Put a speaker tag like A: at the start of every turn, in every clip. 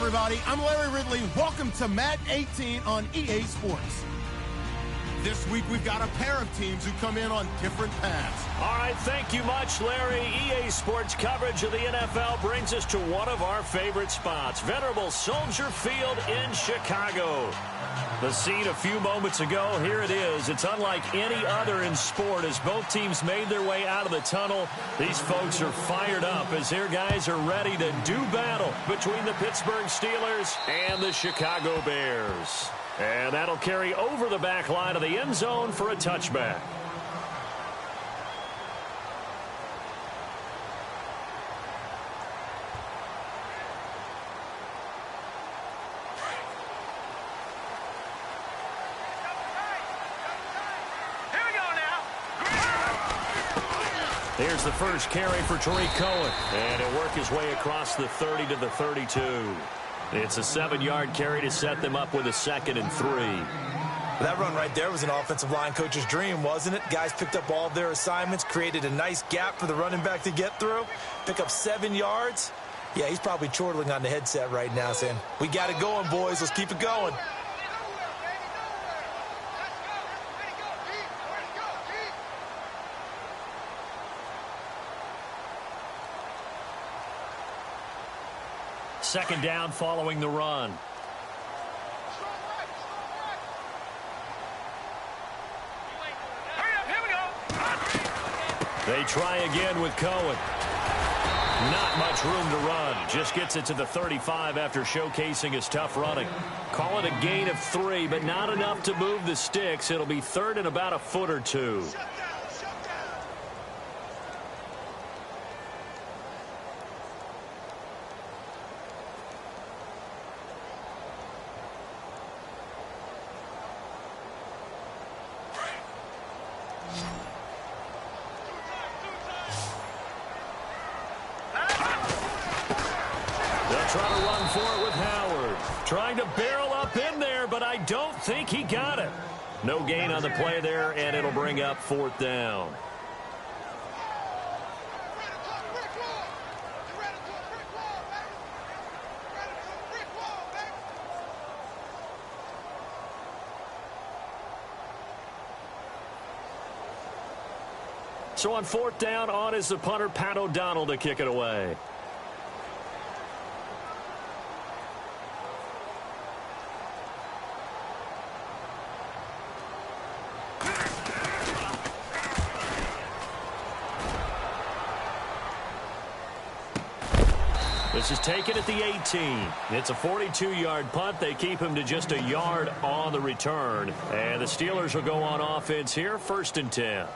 A: everybody. I'm Larry Ridley. Welcome to Madden 18 on EA Sports. This week, we've got a pair of teams who come in on different paths.
B: All right, thank you much, Larry. EA Sports coverage of the NFL brings us to one of our favorite spots, venerable Soldier Field in Chicago. The scene a few moments ago, here it is. It's unlike any other in sport as both teams made their way out of the tunnel. These folks are fired up as their guys are ready to do battle between the Pittsburgh Steelers and the Chicago Bears. And that'll carry over the back line of the end zone for a touchback. Here's the first carry for Tariq Cohen. And he'll work his way across the 30 to the 32. It's a 7-yard carry to set them up with a 2nd and 3.
C: That run right there was an offensive line coach's dream, wasn't it? Guys picked up all of their assignments, created a nice gap for the running back to get through, pick up 7 yards. Yeah, he's probably chortling on the headset right now saying, we got it going, boys. Let's keep it going.
B: Second down following the run. They try again with Cohen. Not much room to run. Just gets it to the 35 after showcasing his tough running. Call it a gain of 3, but not enough to move the sticks. It'll be 3rd and about a foot or 2. Trying to run for it with Howard. Trying to barrel up in there, but I don't think he got it. No gain on the play there, and it'll bring up 4th down. So on 4th down, on is the punter, Pat O'Donnell, to kick it away. This is taken at the 18. It's a 42-yard punt. They keep him to just a yard on the return. And the Steelers will go on offense here, 1st and 10.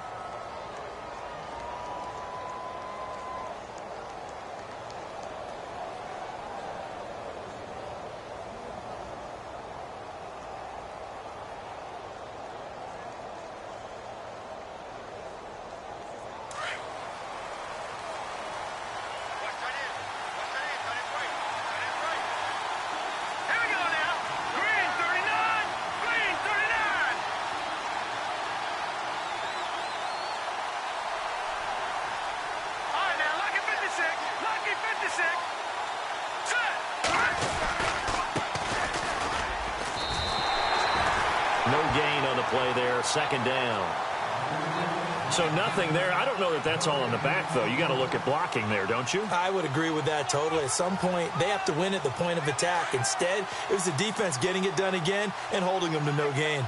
B: No gain on the play there, 2nd down. So nothing there. I don't know that that's all in the back, though. You got to look at blocking there, don't you?
C: I would agree with that totally. At some point, they have to win at the point of attack. Instead, it was the defense getting it done again and holding them to no gain.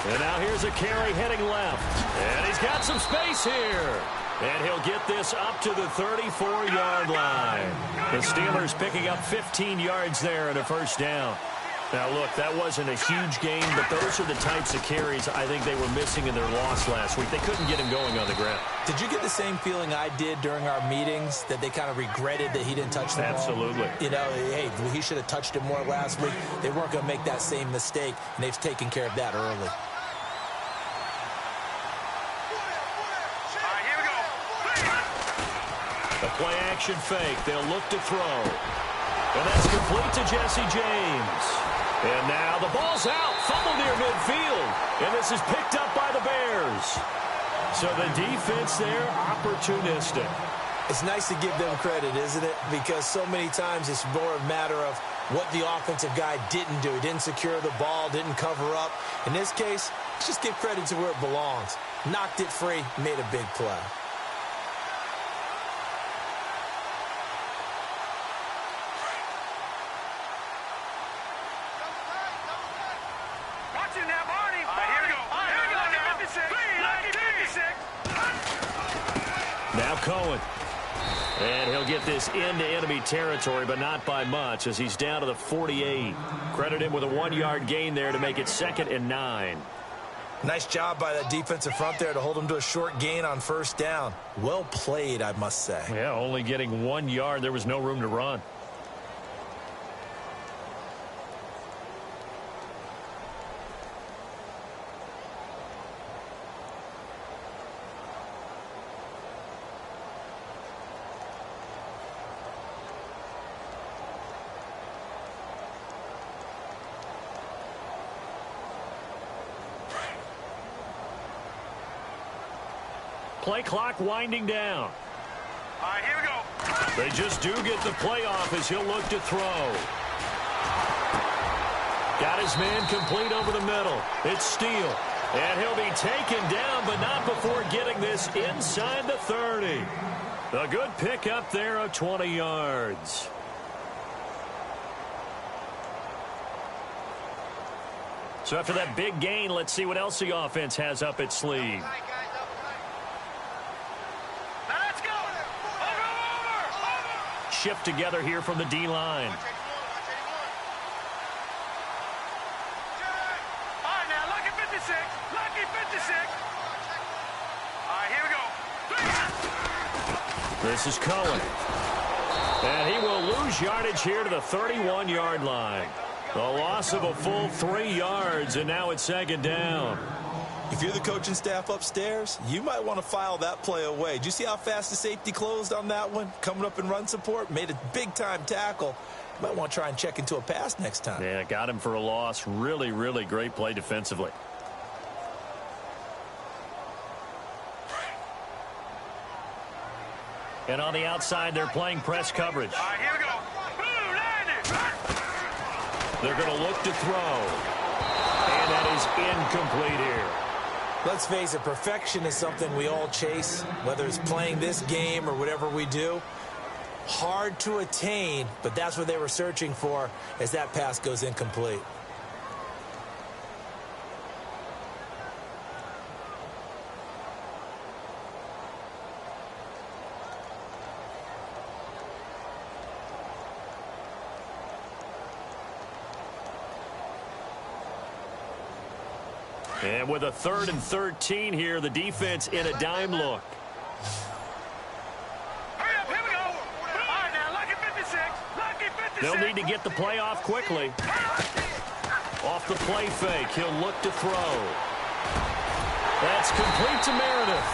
B: And now here's a carry heading left. And he's got some space here. And he'll get this up to the 34-yard line. The Steelers picking up 15 yards there and a 1st down. Now, look, that wasn't a huge gain, but those are the types of carries I think they were missing in their loss last week. They couldn't get him going on the ground.
C: Did you get the same feeling I did during our meetings, that they kind of regretted that he didn't touch the ball?
B: Absolutely.
C: You know, hey, he should have touched it more last week. They weren't going to make that same mistake, and they've taken care of that early.
B: A play-action fake. They'll look to throw. And that's complete to Jesse James. And now the ball's out. Fumble near midfield. And this is picked up by the Bears. So the defense there, opportunistic.
C: It's nice to give them credit, isn't it? Because so many times it's more a matter of what the offensive guy didn't do. He didn't secure the ball, didn't cover up. In this case, let's just give credit to where it belongs. Knocked it free, made a big play.
B: Now Cohen. And he'll get this into enemy territory, but not by much, as he's down to the 48. Credit him with a 1-yard gain there to make it 2nd and 9.
C: Nice job by that defensive front there to hold him to a short gain on first down. Well played, I must say.
B: Yeah, only getting 1 yard. There was no room to run. Play clock winding down.
D: All right, here we go.
B: They just do get the play off as he'll look to throw. Got his man complete over the middle. It's Steele. And he'll be taken down, but not before getting this inside the 30. A good pickup there of 20 yards. So after that big gain, let's see what else the offense has up its sleeve. Shift together here from the D-line.
D: All right, now, lucky 56. Lucky 56. All right, here we go.
B: This is Cohen. And he will lose yardage here to the 31-yard line. The loss of a full 3 yards, and now it's 2nd down.
C: If you're the coaching staff upstairs, you might want to file that play away. Did you see how fast the safety closed on that one? Coming up in run support, made a big-time tackle. You might want to try and check into a pass next time.
B: Yeah, got him for a loss. Really, really great play defensively. And on the outside, they're playing press coverage.
D: All right, here we go.
B: They're going to look to throw. And that is incomplete here.
C: Let's face it, perfection is something we all chase, whether it's playing this game or whatever we do. Hard to attain, but that's what they were searching for as that pass goes incomplete.
B: And with a 3rd and 13 here, the defense in a dime look.
D: Hurry up, here we go. All right, now, lucky 56. Lucky 56.
B: They'll need to get the play off quickly. Off the play fake, he'll look to throw. That's complete to Meredith.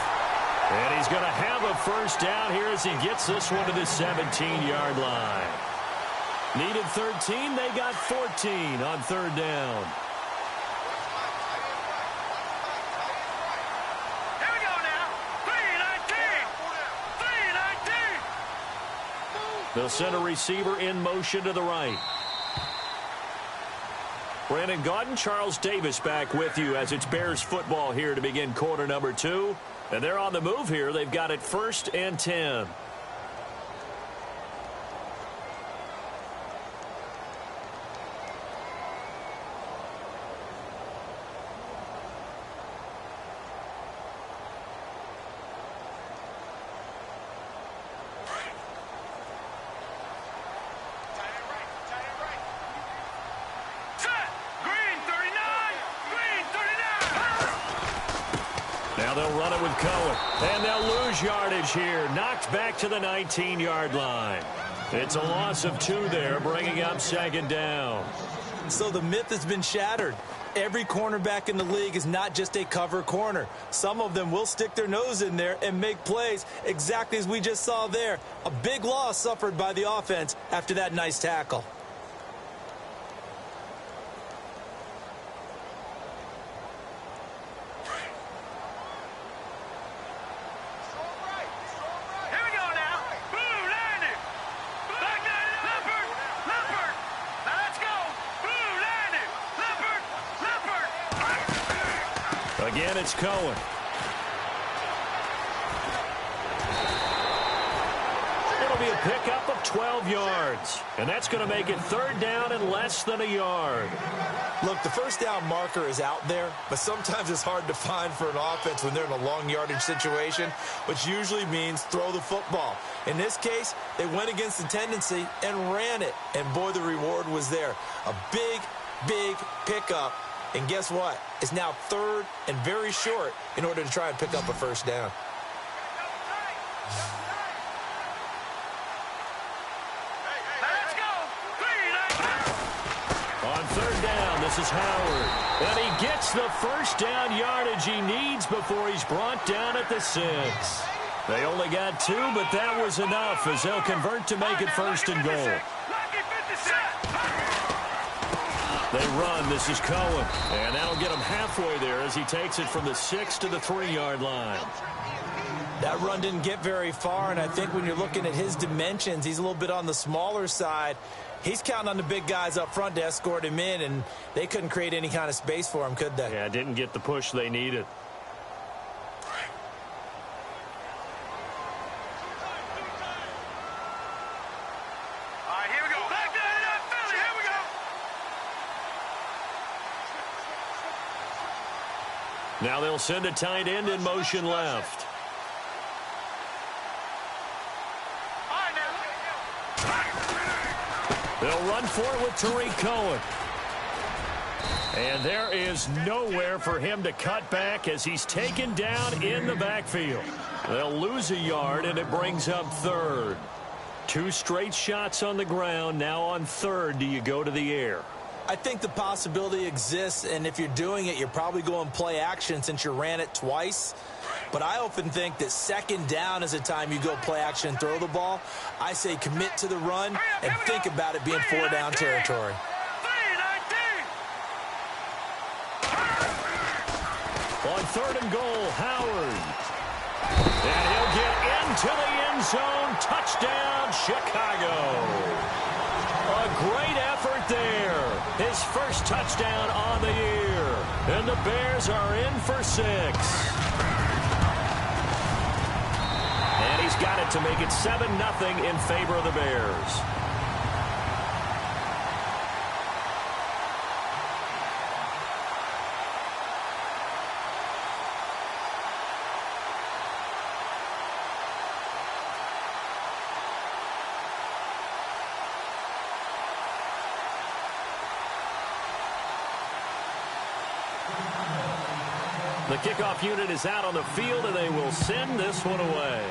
B: And he's going to have a first down here as he gets this one to the 17-yard line. Needed 13, they got 14 on 3rd down. They'll send a receiver in motion to the right. Brandon Gaudin, Charles Davis back with you as it's Bears football here to begin quarter number 2. And they're on the move here. They've got it 1st and 10. Now they'll run it with Cohen. And they'll lose yardage here. Knocked back to the 19-yard line. It's a loss of 2 there, bringing up 2nd down.
C: So the myth has been shattered. Every cornerback in the league is not just a cover corner. Some of them will stick their nose in there and make plays exactly as we just saw there. A big loss suffered by the offense after that nice tackle.
B: Again, it's Cohen. It'll be a pickup of 12 yards. And that's going to make it third down and less than a yard.
C: Look, the first down marker is out there, but sometimes it's hard to find for an offense when they're in a long yardage situation, which usually means throw the football. In this case, they went against the tendency and ran it. And, boy, the reward was there. A big, big pickup. And guess what? It's now third and very short in order to try and pick up a first down.
D: Let's go.
B: On third down, this is Howard. And he gets the first down yardage he needs before he's brought down at the 6. They only got 2, but that was enough as they'll convert to make it first and goal. They run. This is Cohen. And that'll get him halfway there as he takes it from the 6 to the 3-yard line.
C: That run didn't get very far, and I think when you're looking at his dimensions, he's a little bit on the smaller side. He's counting on the big guys up front to escort him in, and they couldn't create any kind of space for him, could they?
B: Yeah, didn't get the push they needed. Now they'll send a tight end in motion left. They'll run for it with Tariq Cohen. And there is nowhere for him to cut back as he's taken down in the backfield. They'll lose a yard, and it brings up third. 2 straight shots on the ground. Now on third, do you go to the air?
C: I think the possibility exists, and if you're doing it, you're probably going play action since you ran it twice. But I often think that second down is a time you go play action and throw the ball. I say commit to the run and think about it being 4-down territory.
B: On third and goal, Howard. And he'll get into the end zone. Touchdown, Chicago. A great effort there. His first touchdown on the year. And the Bears are in for 6. And he's got it to make it 7-0 in favor of the Bears. The kickoff unit is out on the field, and they will send this one away.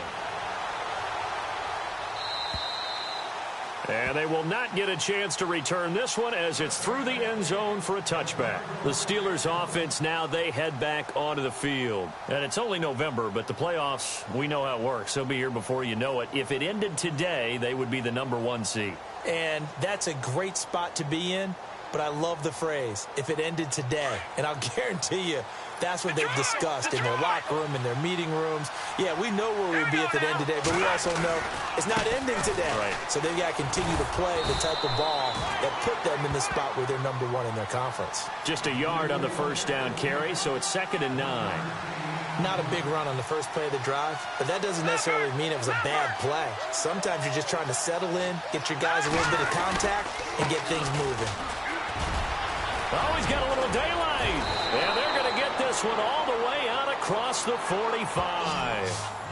B: And they will not get a chance to return this one as it's through the end zone for a touchback. The Steelers offense now, they head back onto the field. And it's only November, but the playoffs, we know how it works. They'll be here before you know it. If it ended today, they would be the #1 seed.
C: And that's a great spot to be in, but I love the phrase, if it ended today. And I'll guarantee you, that's what they've discussed in their locker room, in their meeting rooms. Yeah, we know where we'd be at the end today, but we also know it's not ending today.
B: Right.
C: So they've got to continue to play the type of ball that put them in the spot where they're #1 in their conference.
B: Just a yard on the first down carry, so it's 2nd and 9.
C: Not a big run on the first play of the drive, but that doesn't necessarily mean it was a bad play. Sometimes you're just trying to settle in, get your guys a little bit of contact, and get things moving.
B: Oh, he's got a little daylight. And they're going to get this one all the way out across the 45.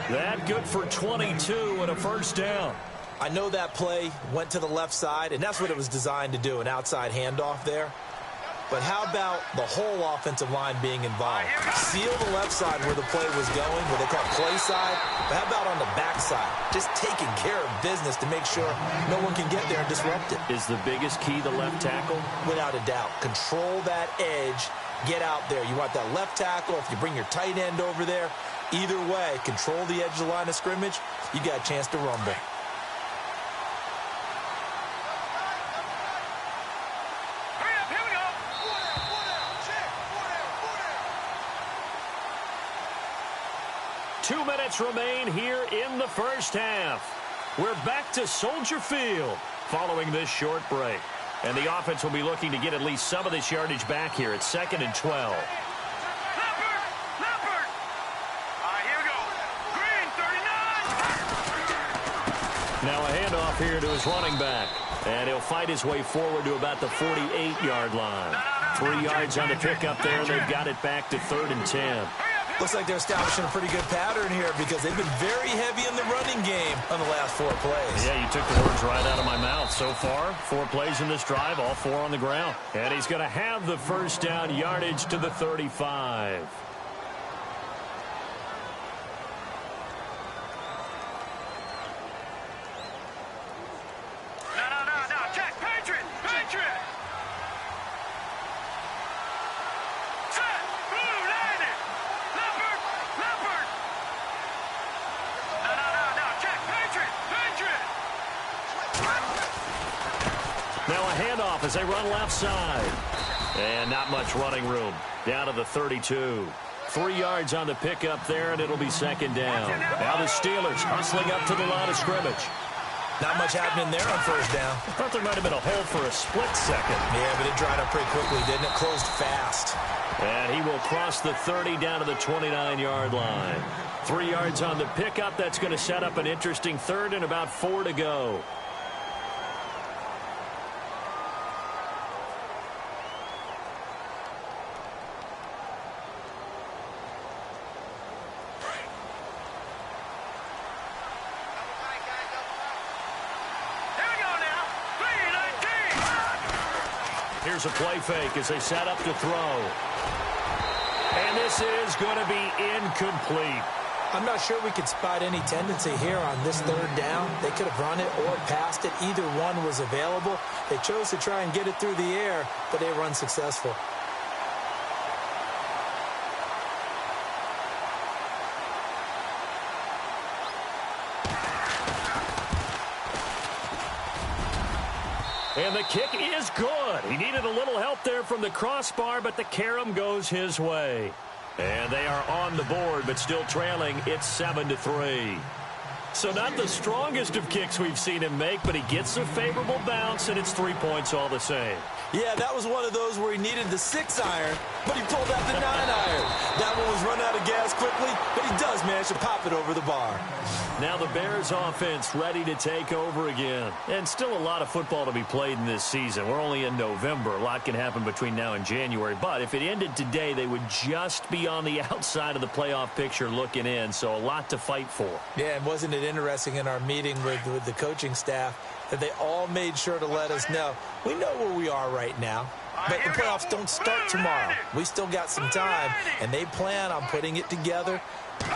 B: That good for 22 and a first down.
C: I know that play went to the left side, and that's what it was designed to do, an outside handoff there. But how about the whole offensive line being involved? Seal the left side where the play was going, where they call play side. But how about on the back side? Just taking care of business to make sure no one can get there and disrupt it.
B: Is the biggest key the left tackle?
C: Without a doubt. Control that edge. Get out there. You want that left tackle. If you bring your tight end over there, either way, control the edge of the line of scrimmage, you got a chance to rumble.
B: Two minutes remain here in the first half. We're back to Soldier Field following this short break. And the offense will be looking to get at least some of this yardage back here at 2nd and 12. Now a handoff here to his running back. And he'll fight his way forward to about the 48-yard line. 3 yards on the pickup there, and they've got it back to 3rd and 10.
C: Looks like they're establishing a pretty good pattern here because they've been very heavy in the running game on the last 4 plays.
B: Yeah, you took the words right out of my mouth. So far, 4 plays in this drive, all 4 on the ground. And he's going to have the first down yardage to the 35. Now a handoff as they run left side. And not much running room. Down to the 32. 3 yards on the pickup there, and it'll be 2nd down. Now the Steelers hustling up to the line of scrimmage.
C: Not much happening there on 1st down.
B: I thought there might have been a hole for a split second.
C: Yeah, but it dried up pretty quickly, didn't it? Closed fast.
B: And he will cross the 30 down to the 29-yard line. 3 yards on the pickup. That's going to set up an interesting 3rd and about 4 to go. Here's a play fake as they set up to throw. And this is going to be incomplete.
C: I'm not sure we could spot any tendency here on this 3rd down. They could have run it or passed it. Either one was available. They chose to try and get it through the air, but they were unsuccessful.
B: And the kick is good. He needed a little help there from the crossbar, but the carom goes his way. And they are on the board, but still trailing. It's 7-3. So not the strongest of kicks we've seen him make, but he gets a favorable bounce, and it's 3 points all the same.
C: Yeah, that was one of those where he needed the 6-iron, but he pulled out the 9-iron. That one was run out of gas quickly, but he does manage to pop it over the bar.
B: Now the Bears offense ready to take over again. And still a lot of football to be played in this season. We're only in November. A lot can happen between now and January. But if it ended today, they would just be on the outside of the playoff picture looking in. So a lot to fight for.
C: Yeah, and wasn't it interesting in our meeting with the coaching staff that they all made sure to let us know, we know where we are right now, but the playoffs don't start tomorrow. We still got some time, and they plan on putting it together,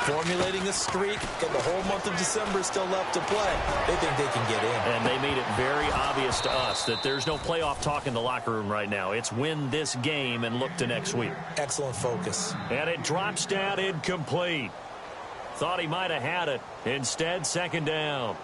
C: formulating a streak, got the whole month of December still left to play. They think they can get in.
B: And they made it very obvious to us that there's no playoff talk in the locker room right now. It's win this game and look to next week.
C: Excellent focus.
B: And it drops down incomplete. Thought he might have had it. Instead, 2nd down.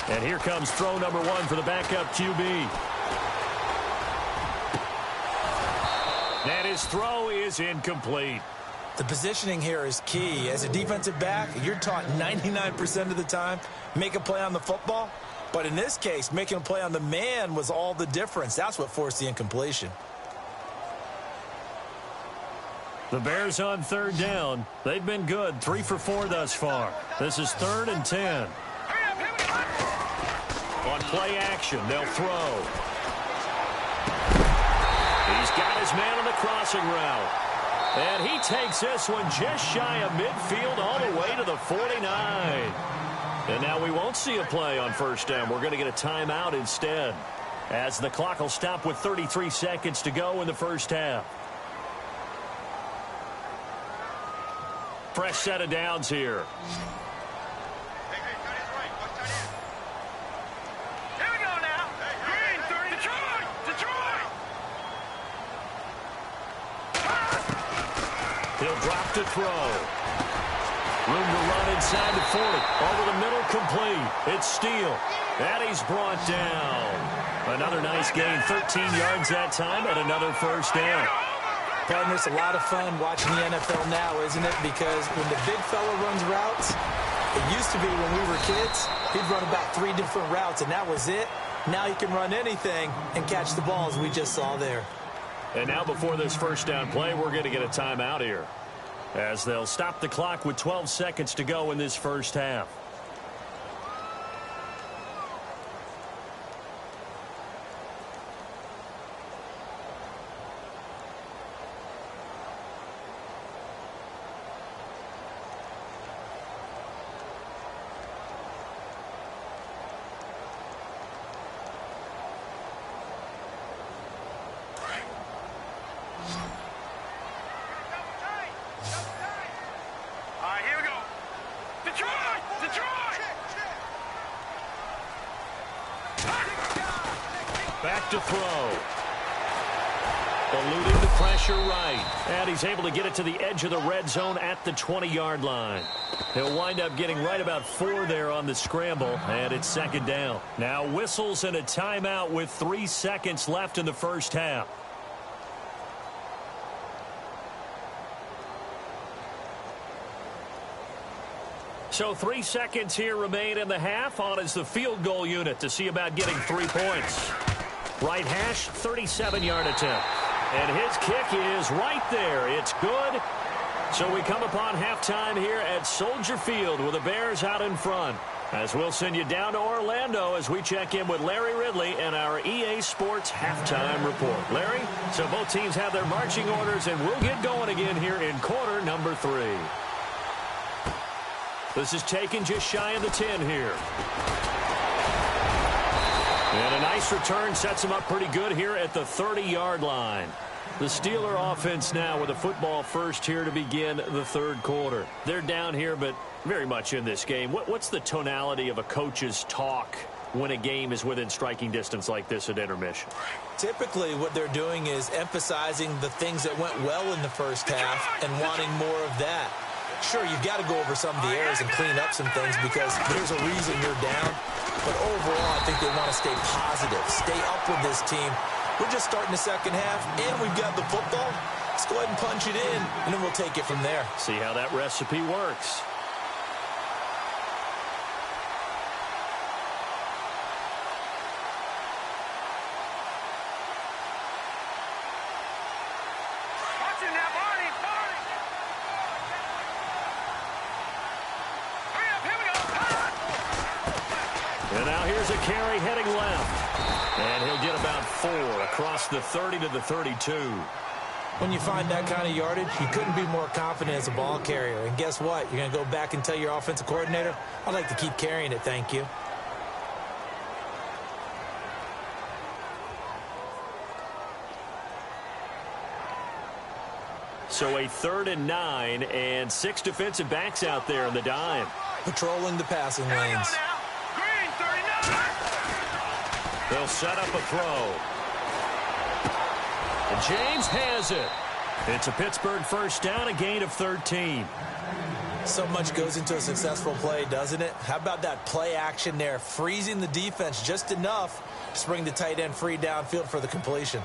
B: And here comes throw number 1 for the backup QB. And his throw is incomplete.
C: The positioning here is key. As a defensive back, you're taught 99% of the time, make a play on the football. But in this case, making a play on the man was all the difference. That's what forced the incompletion.
B: The Bears on 3rd down. They've been good. 3 for 4 thus far. This is 3rd and 10. On play action, they'll throw. He's got his man on the crossing route. And he takes this one just shy of midfield all the way to the 49. And now we won't see a play on 1st down. We're going to get a timeout instead, as the clock will stop with 33 seconds to go in the 1st half. Fresh set of downs here. He'll drop to throw. Room to run inside the 40. Over the middle, complete. It's Steele. And he's brought down. Another nice gain, 13 yards that time, and another first down.
C: Partner, it's a lot of fun watching the NFL now, isn't it? Because when the big fella runs routes, it used to be when we were kids, he'd run about 3 different routes, and that was it. Now he can run anything and catch the balls we just saw there.
B: And now before this first down play, we're going to get a timeout here, as they'll stop the clock with 12 seconds to go in this first half. Back to throw. Eluding the pressure right. And he's able to get it to the edge of the red zone at the 20-yard line. He'll wind up getting right about 4 there on the scramble, and it's second down. Now whistles and a timeout with 3 seconds left in the first half. So 3 seconds here remain in the half. On is the field goal unit to see about getting 3 points. Right hash, 37-yard attempt. And his kick is right there. It's good. So we come upon halftime here at Soldier Field with the Bears out in front. As we'll send you down to Orlando as we check in with Larry Ridley and our EA Sports halftime report. Larry, so both teams have their marching orders, and we'll get going again here in quarter number 3. This is taken just shy of the 10 here. And a nice return sets him up pretty good here at the 30-yard line. The Steeler offense now with a football first here to begin the third quarter. They're down here, but very much in this game. What's the tonality of a coach's talk when a game is within striking distance like this at intermission?
C: Typically, what they're doing is emphasizing the things that went well in the first half and wanting more of that. Sure, you've got to go over some of the errors and clean up some things because there's a reason you're down. But overall, I think they want to stay positive, stay up with this team. We're just starting the second half, and we've got the football. Let's go ahead and punch it in, and then we'll take it from there.
B: See how that recipe works. And now here's a carry heading left. And he'll get about 4 across the 30 to the 32.
C: When you find that kind of yardage, you couldn't be more confident as a ball carrier. And guess what? You're going to go back and tell your offensive coordinator, I'd like to keep carrying it, thank you.
B: So a 3rd and 9 and 6 defensive backs out there in the dime.
C: Patrolling the passing lanes.
B: They'll set up a throw. And James has it. It's a Pittsburgh first down, a gain of 13.
C: So much goes into a successful play, doesn't it? How about that play action there, freezing the defense just enough to bring the tight end free downfield for the completion.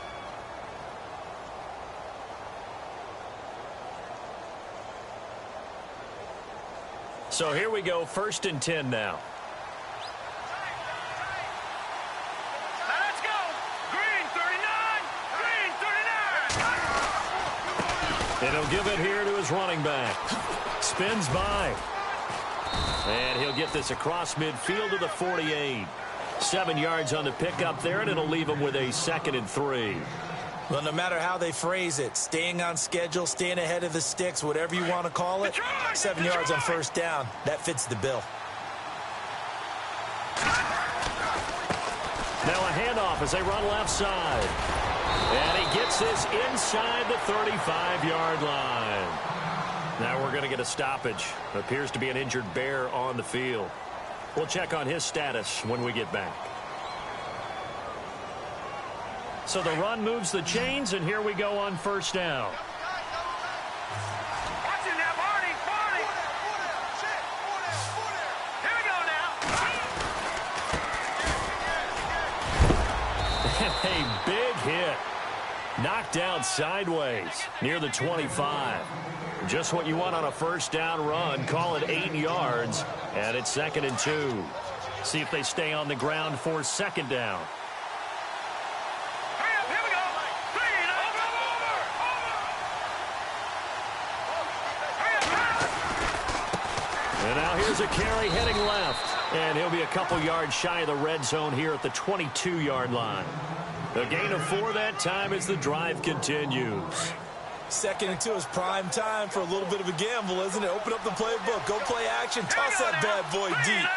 B: So here we go, 1st and 10 now.
D: Let's go. Green 39. Green 39.
B: And he'll give it here to his running back. Spins by. And he'll get this across midfield to the 48. 7 yards on the pickup there, and it'll leave him with a 2nd and 3.
C: Well, no matter how they phrase it, staying on schedule, staying ahead of the sticks, whatever you want to call it, 7 yards on first down, that fits the bill.
B: Now a handoff as they run left side. And he gets this inside the 35-yard line. Now we're going to get a stoppage. Appears to be an injured Bear on the field. We'll check on his status when we get back. So the run moves the chains, and here we go on first down.
D: Watch it now, Barney.
B: knocked out sideways near the 25. Just what you want on a first down run. Call it 8 yards, and it's 2nd and 2. See if they stay on the ground for 2nd down.
D: Here we go.
B: And now here's a carry heading left. And he'll be a couple yards shy of the red zone here at the 22-yard line. A gain of 4 that time as the drive continues.
C: 2nd and 2 is prime time for a little bit of a gamble, isn't it? Open up the playbook. Go play action. Toss that bad boy deep.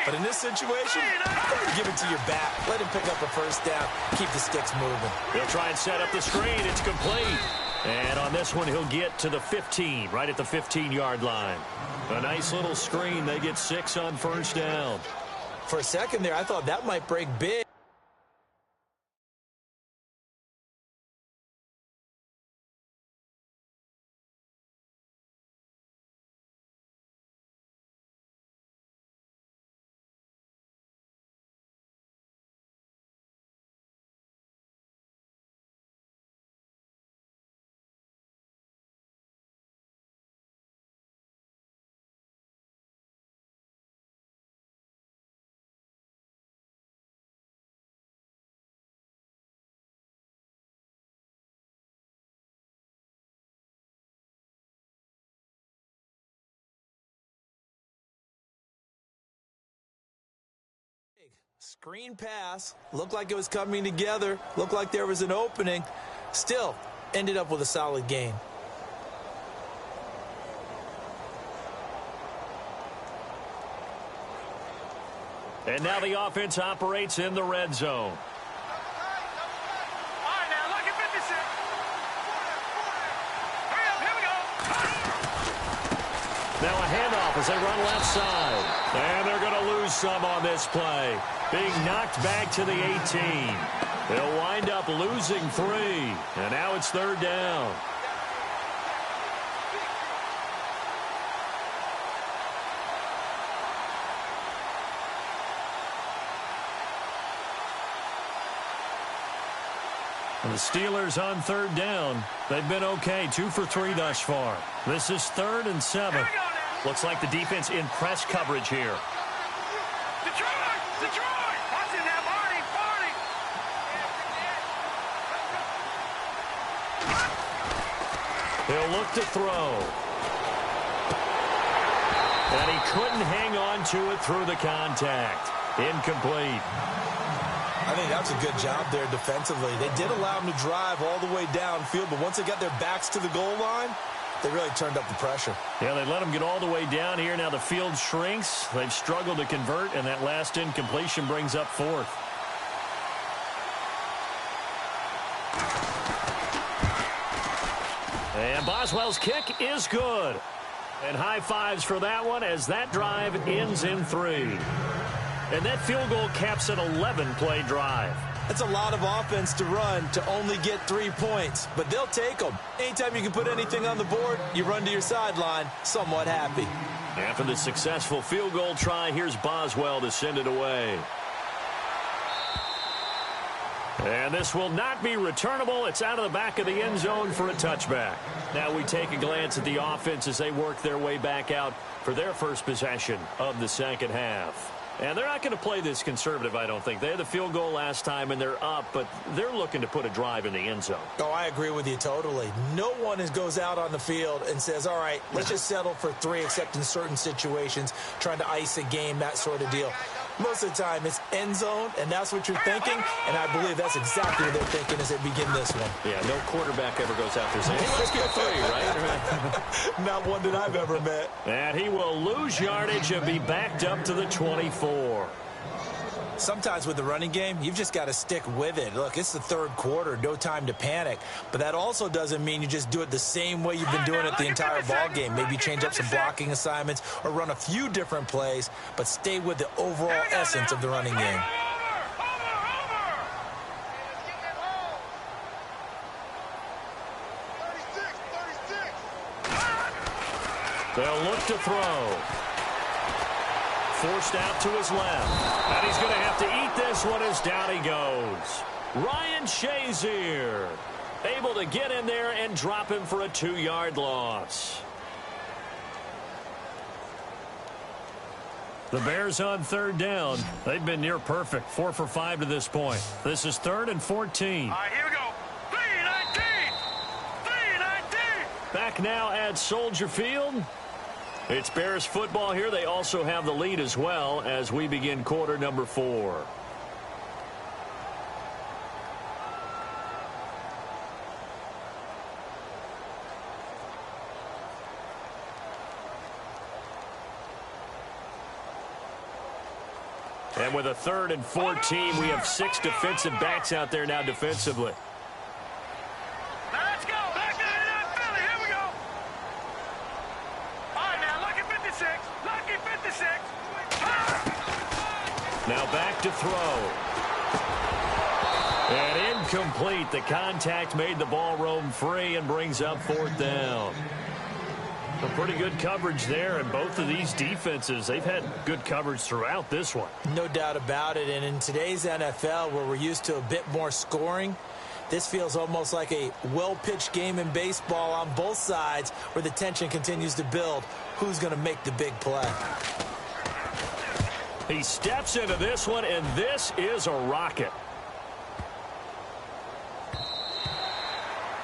C: But in this situation, go ahead and give it to your back. Let him pick up a first down. Keep the sticks moving.
B: He'll try and set up the screen. It's complete. And on this one, he'll get to the 15, right at the 15-yard line. A nice little screen. They get 6 on first down.
C: For a second there, I thought that might break big. Screen pass. Looked like it was coming together. Looked like there was an opening. Still, ended up with a solid gain.
B: And now the offense operates in the red zone.
D: All right, now, look at 56. Here we go.
B: Now a handoff as they run left side. And they're going to lose some on this play. Being knocked back to the 18. They'll wind up losing 3. And now it's 3rd down. And the Steelers on 3rd down. They've been okay. 2 for 3 thus far. This is 3rd and 7. Looks like the defense in press coverage here.
D: Detroit! Detroit! Watch it now, Barney! Barney!
B: He'll look to throw. And he couldn't hang on to it through the contact. Incomplete.
C: I think that's a good job there defensively. They did allow them to drive all the way downfield, but once they got their backs to the goal line, they really turned up the pressure.
B: Yeah, they let them get all the way down here. Now the field shrinks. They've struggled to convert, and that last incompletion brings up 4th. And Boswell's kick is good. And high fives for that one as that drive ends in 3. And that field goal caps an 11-play drive.
C: That's a lot of offense to run to only get 3 points, but they'll take them. Anytime you can put anything on the board, you run to your sideline somewhat happy.
B: After the successful field goal try, here's Boswell to send it away. And this will not be returnable. It's out of the back of the end zone for a touchback. Now we take a glance at the offense as they work their way back out for their first possession of the 2nd half. And they're not going to play this conservative, I don't think. They had the field goal last time, and they're up, but they're looking to put a drive in the end zone.
C: Oh, I agree with you totally. No one goes out on the field and says, all right, let's just settle for 3, except in certain situations, trying to ice a game, that sort of deal. Most of the time, it's end zone, and that's what you're thinking, and I believe that's exactly what they're thinking as they begin this one.
B: Yeah, no quarterback ever goes out there saying, hey, let's get 3, right?
C: Not one that I've ever met.
B: And he will lose yardage and be backed up to the 24.
C: Sometimes with the running game, you've just got to stick with it. Look, it's the 3rd quarter, no time to panic. But that also doesn't mean you just do it the same way you've been doing it the entire ball game. Maybe change up some blocking assignments or run a few different plays, but stay with the overall essence of the running game.
B: They'll look to throw. Forced out to his left. And he's going to have to eat this one as down he goes. Ryan Shazier. Able to get in there and drop him for a 2-yard loss. The Bears on 3rd down. They've been near perfect, 4 for 5 to this point. This is 3rd and 14.
D: All right, here we go. 3-19. 3-19.
B: Back now at Soldier Field. It's Bears football here. They also have the lead as well as we begin quarter number 4. And with a 3rd and 14, we have 6 defensive backs out there now defensively.
D: Now let's go. Back to Philly. Here we go. All right, now, lucky 56. Lucky 56.
B: Now back to throw. And incomplete. The contact made the ball roam free and brings up 4th down. A pretty good coverage there, and both of these defenses, they've had good coverage throughout this one.
C: No doubt about it, and in today's NFL, where we're used to a bit more scoring, this feels almost like a well-pitched game in baseball on both sides where the tension continues to build. Who's going to make the big play?
B: He steps into this one, and this is a rocket.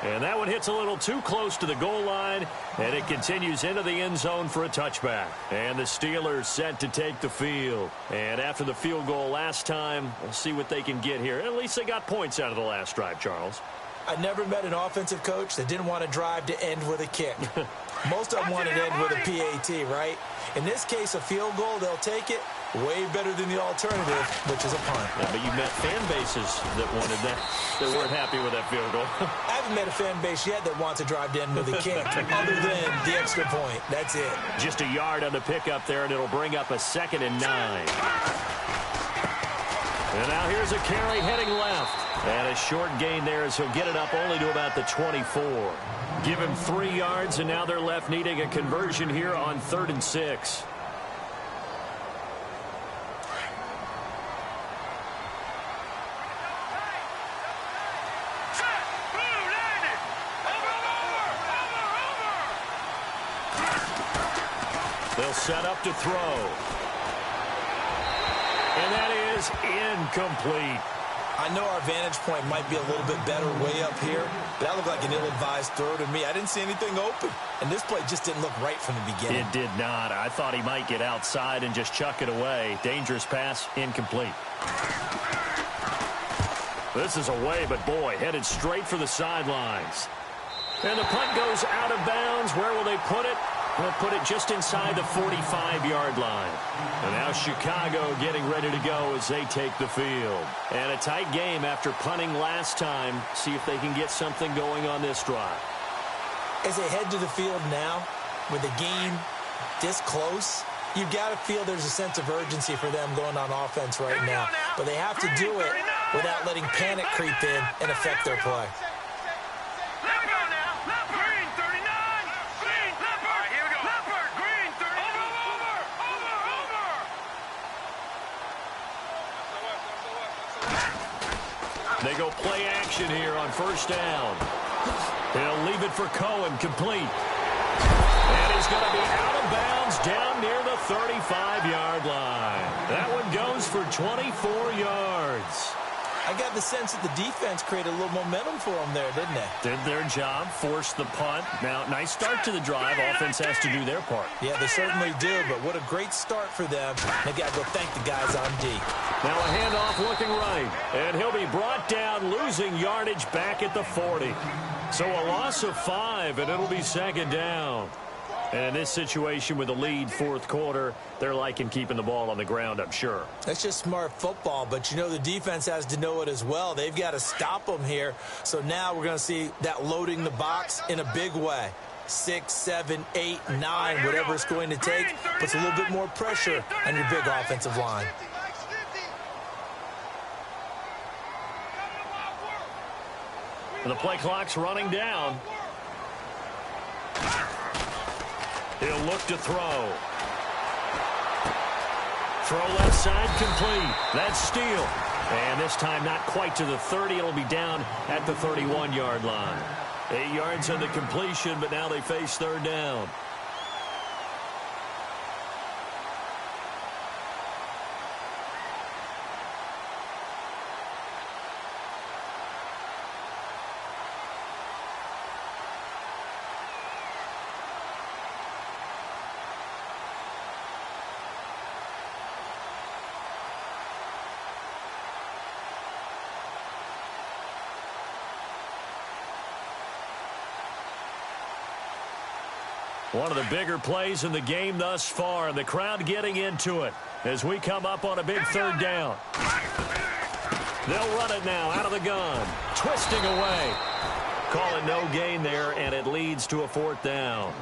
B: And that one hits a little too close to the goal line, and it continues into the end zone for a touchback. And the Steelers set to take the field. And after the field goal last time, we'll see what they can get here. At least they got points out of the last drive, Charles.
C: I never met an offensive coach that didn't want to drive to end with a kick. Most of them want to end with a PAT, right? In this case, a field goal, they'll take it. Way better than the alternative, which is a punt.
B: Yeah, but you met fan bases that wanted that, that weren't happy with that field goal.
C: I haven't met a fan base yet that wants to drive to end with a kick, other than the extra point. That's it.
B: Just a yard on the pickup there, and it'll bring up a 2nd and 9. And now here's a carry heading left. And a short gain there as he'll get it up only to about the 24. Give him 3 yards, and now they're left needing a conversion here on 3rd and 6. They'll set up to throw. And that is incomplete.
C: I know our vantage point might be a little bit better way up here, but that looked like an ill-advised throw to me. I didn't see anything open, and this play just didn't look right from the beginning.
B: It did not. I thought he might get outside and just chuck it away. Dangerous pass, incomplete. This is away, but boy, headed straight for the sidelines. And the punt goes out of bounds. Where will they put it? They'll put it just inside the 45-yard line. And now Chicago getting ready to go as they take the field. And a tight game after punting last time. See if they can get something going on this drive.
C: As they head to the field now, with the game this close, you've got to feel there's a sense of urgency for them going on offense right now. But they have to do it without letting panic creep in and affect their play.
B: They go play action here on 1st down. He'll leave it for Cohen, complete. And he's going to be out of bounds down near the 35-yard line. That one goes for 24 yards.
C: I got the sense that the defense created a little momentum for them there, didn't they?
B: Did their job, forced the punt. Now, nice start to the drive. Offense has to do their part.
C: Yeah, they certainly do, but what a great start for them. They got to go thank the guys on D.
B: Now a handoff looking right, and he'll be brought down, losing yardage back at the 40. So a loss of 5, and it'll be 2nd down. And in this situation with the lead 4th quarter, they're liking keeping the ball on the ground, I'm sure.
C: That's just smart football, but you know the defense has to know it as well. They've got to stop them here. So now we're going to see that loading the box in a big way. 6, 7, 8, 9, whatever it's going to take, puts a little bit more pressure on your big offensive line.
B: And the play clock's running down. He'll look to throw. Throw left side complete. That's Steele. And this time not quite to the 30. It'll be down at the 31-yard line. 8 yards on the completion, but now they face third down. One of the bigger plays in the game thus far, and the crowd getting into it as we come up on a big third down. They'll run it now out of the gun, twisting away. Call it no gain there, and it leads to a fourth down.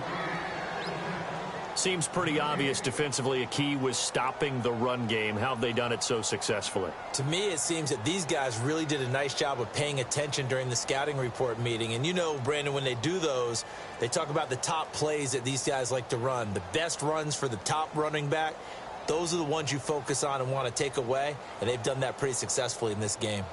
B: Seems pretty obvious defensively a key was stopping the run game. How have they done it so successfully?
C: To me, it seems that these guys really did a nice job of paying attention during the scouting report meeting. And you know, Brandon, when they do those, they talk about the top plays that these guys like to run. The best runs for the top running back, those are the ones you focus on and want to take away. And they've done that pretty successfully in this game.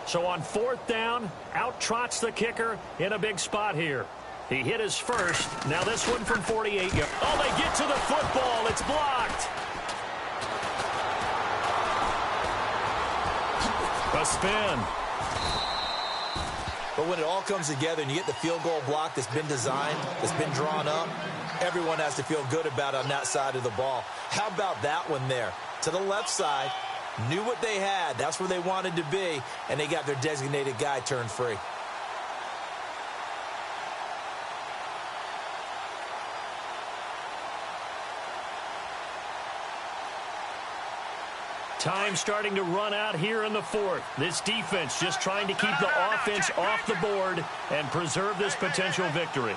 B: So on fourth down, out trots the kicker in a big spot here. He hit his first. Now this one from 48 yards. Oh, they get to the football. It's blocked. A spin.
C: But when it all comes together and you get the field goal block that's been designed, that's been drawn up, everyone has to feel good about it on that side of the ball. How about that one there? To the left side. Knew what they had. That's where they wanted to be. And they got their designated guy turned free.
B: Time starting to run out here in the fourth. This defense just trying to keep the offense off the board and preserve this potential victory.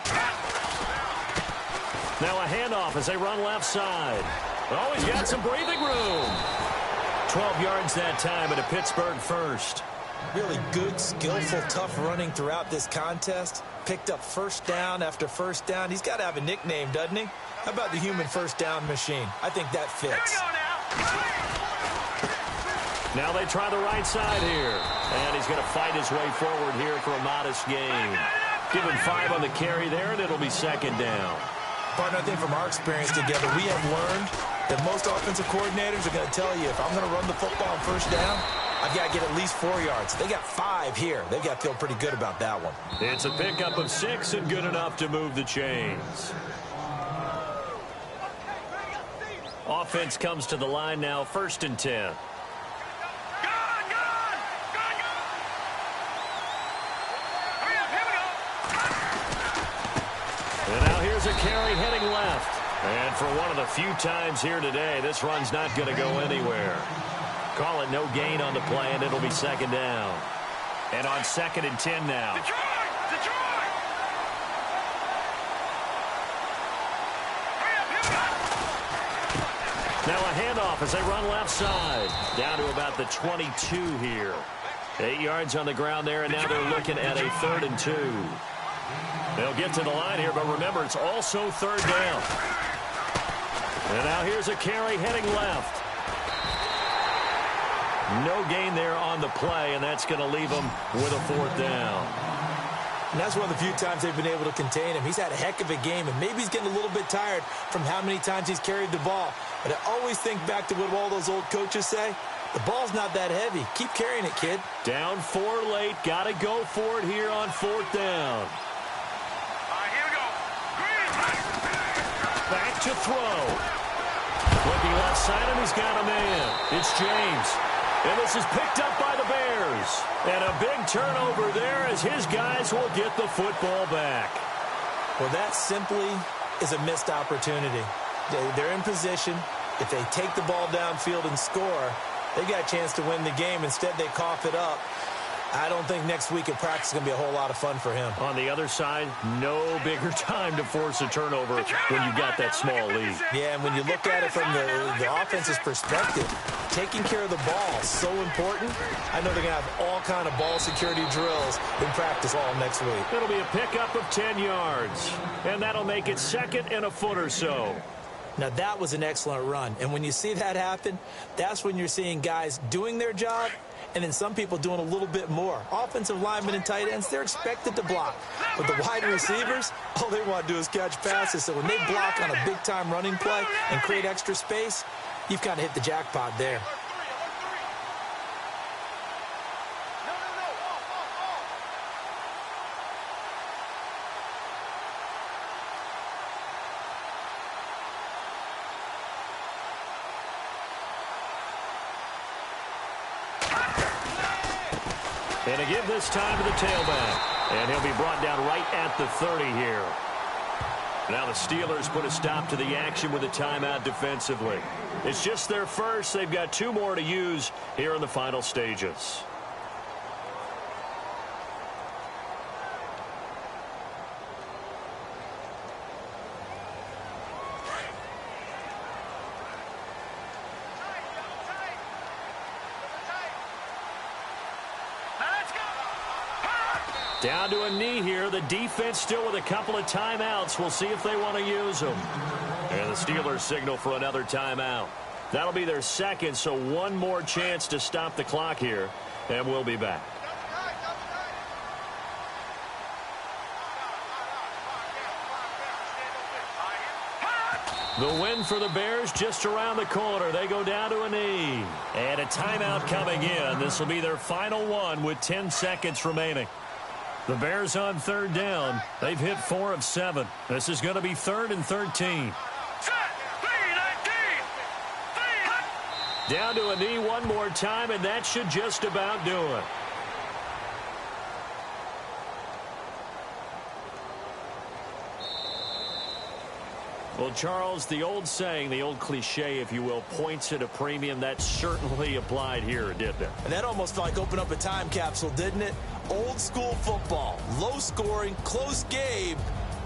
B: Now a handoff as they run left side. Oh, he's got some breathing room. 12 yards that time at a Pittsburgh first.
C: Really good, skillful, tough running throughout this contest. Picked up first down after first down. He's got to have a nickname, doesn't he? How about the human first down machine? I think that fits.
B: Now they try the right side here. And he's going to fight his way forward here for a modest gain. Give him 5 on the carry there, and it'll be second down.
C: Partner, I think from our experience together, we have learned that most offensive coordinators are going to tell you, if I'm going to run the football on first down, I've got to get at least 4 yards. They got 5 here. They've got to feel pretty good about that one.
B: It's a pickup of 6 and good enough to move the chains. Offense comes to the line now, 1st and 10. And now here's a carry heading left. And for one of the few times here today, this run's not going to go anywhere. Call it no gain on the play, and it'll be second down. And on 2nd and 10 now.
D: Detroit!
B: Now a handoff as they run left side. Down to about the 22 here. 8 yards on the ground there, and now they're looking at a 3rd and 2. They'll get to the line here, but remember, it's also third down. And now here's a carry heading left. No gain there on the play, and that's going to leave them with a 4th down.
C: And that's one of the few times they've been able to contain him. He's had a heck of a game, and maybe he's getting a little bit tired from how many times he's carried the ball. But I always think back to what all those old coaches say. The ball's not that heavy. Keep carrying it, kid.
B: Down 4 late. Got to go for it here on 4th down. Back to throw. Looking left side, and he's got a man. It's James. And this is picked up by the Bears. And a big turnover there as his guys will get the football back.
C: Well, that simply is a missed opportunity. They're in position. If they take the ball downfield and score, they got a chance to win the game. Instead, they cough it up. I don't think next week at practice is going to be a whole lot of fun for him.
B: On the other side, no bigger time to force a turnover when you've got that small lead.
C: Yeah, and when you look at it from the offense's perspective, taking care of the ball is so important. I know they're going to have all kind of ball security drills in practice all next week.
B: It'll be a pickup of 10 yards, and that'll make it second and a foot or so.
C: Now, that was an excellent run, and when you see that happen, that's when you're seeing guys doing their job and then some people doing a little bit more. Offensive linemen and tight ends, they're expected to block. But the wide receivers, all they want to do is catch passes. So when they block on a big-time running play and create extra space, you've kind of hit the jackpot there.
B: And a give this time to the tailback. And he'll be brought down right at the 30 here. Now the Steelers put a stop to the action with a timeout defensively. It's just their first. They've got 2 more to use here in the final stages. Down to a knee here. The defense still with a couple of timeouts. We'll see if they want to use them. And the Steelers signal for another timeout. That'll be their second, so one more chance to stop the clock here. And we'll be back. The win for the Bears just around the corner. They go down to a knee. And a timeout coming in. This will be their final one with 10 seconds remaining. The Bears on 3rd down. They've hit 4 of 7. This is going to be 3rd and 13. Down to a knee one more time, and that should just about do it. Well, Charles, the old saying, the old cliche, if you will, points at a premium. That certainly applied here, didn't it?
C: And that almost felt like opened up a time capsule, didn't it? Old school football, low scoring, close game.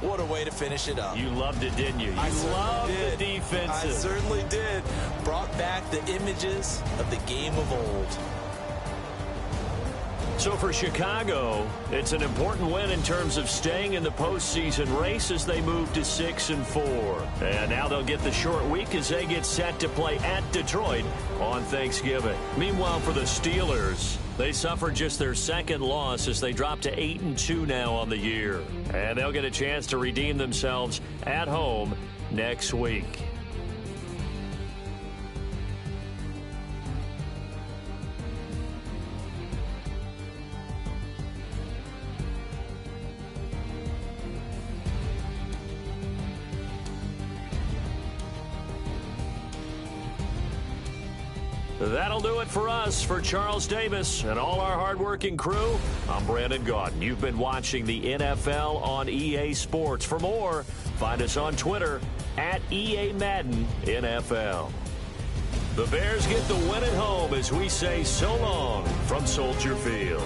C: What a way to finish it up.
B: You loved it, didn't you? You loved the defensive.
C: I certainly did. Brought back the images of the game of old.
B: So for Chicago, it's an important win in terms of staying in the postseason race as they move to 6-4. And now they'll get the short week as they get set to play at Detroit on Thanksgiving. Meanwhile, for the Steelers, they suffered just their second loss as they drop to 8-2 now on the year. And they'll get a chance to redeem themselves at home next week. That'll do it for us. For Charles Davis and all our hardworking crew, I'm Brandon Gaudin. You've been watching the NFL on EA Sports. For more, find us on Twitter at EA Madden NFL. The Bears get the win at home as we say so long from Soldier Field.